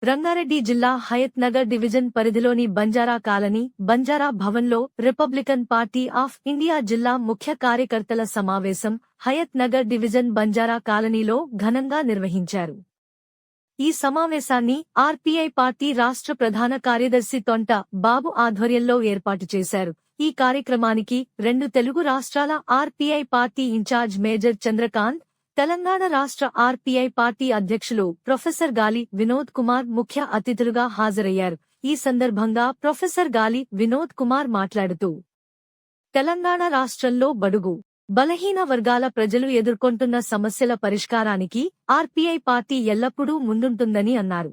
రంగారెడ్డి జిల్లా హయత్ నగర్ డివిజన్ పరిధిలోని బంజారా కాలనీ బంజారా భవన్లో రిపబ్లికన్ పార్టీ ఆఫ్ ఇండియా జిల్లా ముఖ్య కార్యకర్తల సమావేశం హయత్ నగర్ డివిజన్ బంజారా కాలనీలో ఘనంగా నిర్వహించారు. ఈ సమావేశాన్ని ఆర్పీఐ పార్టీ రాష్ట్ర ప్రధాన కార్యదర్శి తొంట బాబు ఆధ్వర్యంలో ఏర్పాటు చేశారు. ఈ కార్యక్రమానికి 2 తెలుగు రాష్ట్రాల RPI party incharge major Chandrakant, Telangana రాష్ట్ర ఆర్పీఐ పార్టీ అధ్యక్షులు ప్రొఫెసర్ గాలి వినోద్ కుమార్ ముఖ్య అతిథులుగా హాజరయ్యారు. ఈ సందర్భంగా ప్రొఫెసర్ గాలి వినోద్ కుమార్ మాట్లాడుతూ, తెలంగాణ రాష్ట్రంలో బడుగు బలహీన వర్గాల ప్రజలు ఎదుర్కొంటున్న సమస్యల పరిష్కారానికి ఆర్పీఐ పార్టీ ఎల్లప్పుడూ ముందుంటుందని అన్నారు.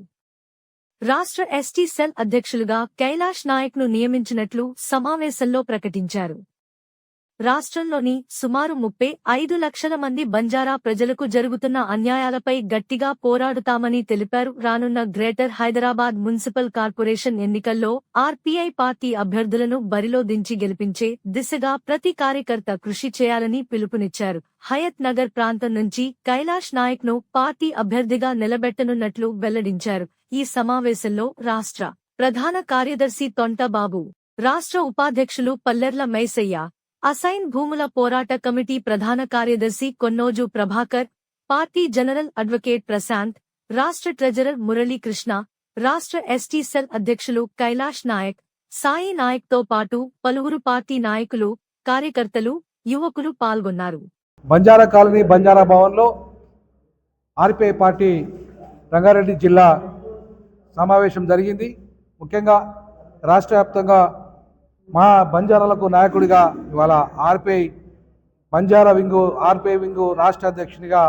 రాష్ట్ర ఎస్టీ సెల్ అధ్యక్షులుగా కైలాష్ నాయక్ ను నియమించినట్లు సమావేశంలో ప్రకటించారు. రాష్ట్రంలోని సుమారు 35 లక్షల మంది బంజారా ప్రజలకు జరుగుతున్న అన్యాయాలపై గట్టిగా పోరాడుతామని తెలిపారు. రానున్న గ్రేటర్ హైదరాబాద్ మున్సిపల్ కార్పొరేషన్ ఎన్నికల్లో ఆర్పీఐ పార్టీ అభ్యర్థులను బరిలో దించి గెలిపించే దిశగా ప్రతి కార్యకర్త కృషి చేయాలని పిలుపునిచ్చారు. హయత్ నగర్ ప్రాంతం నుంచి కైలాష్ నాయక్ ను పార్టీ అభ్యర్థిగా నిలబెట్టనున్నట్లు వెల్లడించారు. ఈ సమావేశంలో రాష్ట్ర ప్రధాన కార్యదర్శి తొంట బాబు, రాష్ట్ర ఉపాధ్యక్షులు పల్లెర్ల మైసయ్య, అసైన్ భూముల పోరాట కమిటీ ప్రధాన కార్యదర్శి Konnoju Prabhakar, party general advocate Prashanth, రాష్ట్ర ట్రెజరర్ మురళీకృష్ణ, రాష్ట్ర ఎస్టీ సెల్ అధ్యక్షులు కైలాష్ నాయక్, సాయి నాయక్ తో పాటు పలువురు పార్టీ నాయకులు, కార్యకర్తలు, యువకులు పాల్గొన్నారు. బంజారా కాలనీ బంజారా భవన్లో ఆర్పీఐ పార్టీ రంగారెడ్డి జిల్లా సమావేశం జరిగింది. ముఖ్యంగా రాష్ట్ర వ్యాప్తంగా మా బంజారాలకు నాయకుడిగా ఇవాళ RPI Banjara wing RPI wing రాష్ట్ర అధ్యక్షునిగా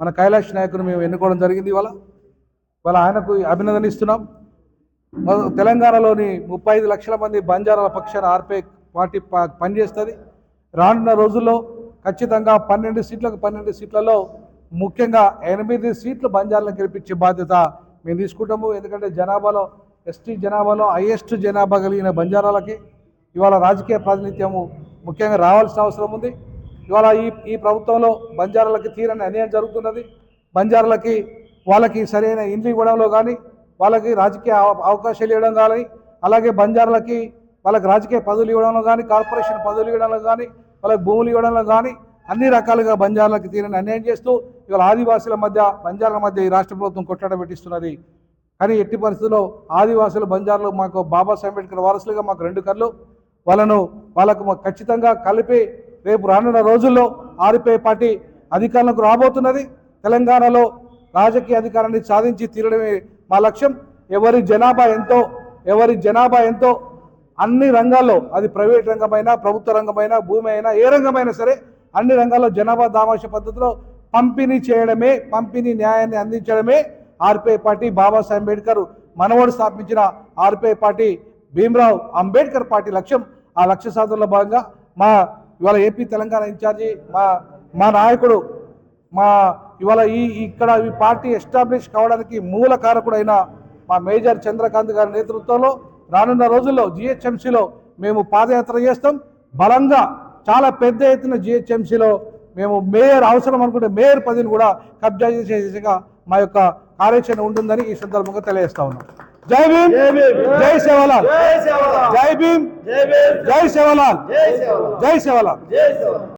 మన కైలాష్ నాయకుని మేము ఎన్నుకోవడం జరిగింది. ఇవాళ ఆయనకు అభినందనిస్తున్నాం. తెలంగాణలోని 35 లక్షల మంది బంజారాల పక్షాన ఆర్పీఐ పార్టీ పనిచేస్తుంది. రానున్న రోజుల్లో ఖచ్చితంగా 12 సీట్లలో ముఖ్యంగా 8 సీట్లు బంజారాలను గెలిపించే బాధ్యత మేము తీసుకుంటాము. ఎందుకంటే జనాభాలో ఎస్టీ జనాభాలో హైయెస్ట్ జనాభా కలిగిన బంజారాలకి ఇవాళ రాజకీయ ప్రాతినిధ్యము ముఖ్యంగా రావాల్సిన అవసరం ఉంది. ఇవాళ ఈ ప్రభుత్వంలో బంజారాలకి తీరని అన్యాయం జరుగుతున్నది. బంజారాలకి వాళ్ళకి సరైన ఇండ్లు ఇవ్వడంలో కానీ, వాళ్ళకి రాజకీయ అవకాశాలు ఇవ్వడం కానీ, అలాగే బంజారాలకి వాళ్ళకి రాజకీయ పదవులు ఇవ్వడంలో కానీ, కార్పొరేషన్ పదవులు ఇవ్వడంలో కానీ, వాళ్ళకి భూములు ఇవ్వడంలో కానీ అన్ని రకాలుగా బంజారాలకి తీరని అన్యాయం చేస్తూ ఇవాళ ఆదివాసుల మధ్య బంజారాల మధ్య ఈ రాష్ట్ర ప్రభుత్వం కొట్లాట పెట్టిస్తున్నది. కానీ ఎట్టి పరిస్థితుల్లో ఆదివాసులు బంజారాలు మాకు బాబాసాహెబ్ అంబేద్కర్ వారసులుగా మాకు 2 కళ్ళు, వాళ్ళకు ఖచ్చితంగా కలిపి రేపు రానున్న రోజుల్లో ఆర్పీఐ పార్టీ అధికారంలోకి రాబోతున్నది. తెలంగాణలో రాజకీయ అధికారాన్ని సాధించి తీరడమే మా లక్ష్యం. ఎవరి జనాభా ఎంతో అన్ని రంగాల్లో, అది ప్రైవేట్ రంగమైనా ప్రభుత్వ రంగమైనా భూమి అయినా ఏ రంగమైనా సరే అన్ని రంగాల్లో జనాభా దామాష పద్ధతిలో పంపిణీ న్యాయాన్ని అందించడమే ఆర్పీఐ పార్టీ. బాబాసాహెబ్ అంబేద్కర్ మనవడు స్థాపించిన RPI party Bhimrao Ambedkar party లక్ష్యం. ఆ లక్ష్య సాధనలో భాగంగా ఇవాళ ఏపీ తెలంగాణ ఇన్ఛార్జి మా నాయకుడు ఇవాళ ఇక్కడ ఈ పార్టీ ఎస్టాబ్లిష్ కావడానికి మూల కారకుడైన మా మేజర్ చంద్రకాంత్ గారి నేతృత్వంలో రానున్న రోజుల్లో జిహెచ్ఎంసీలో మేము పాదయాత్ర చేస్తాం. బలంగా చాలా పెద్ద ఎత్తున జిహెచ్ఎంసీలో మేము మేయర్ అవసరం అనుకుంటే మేయర్ పదవిని కూడా కబ్జా చేసే దిశగా మా యొక్క కార్యాచరణ ఉంటుందని ఈ సందర్భంగా తెలియజేస్తా ఉన్నాం. జై భీమ్, జై సేవలాల్, జై భీమ్, జై సేవలాల్, జై సేవలాల్.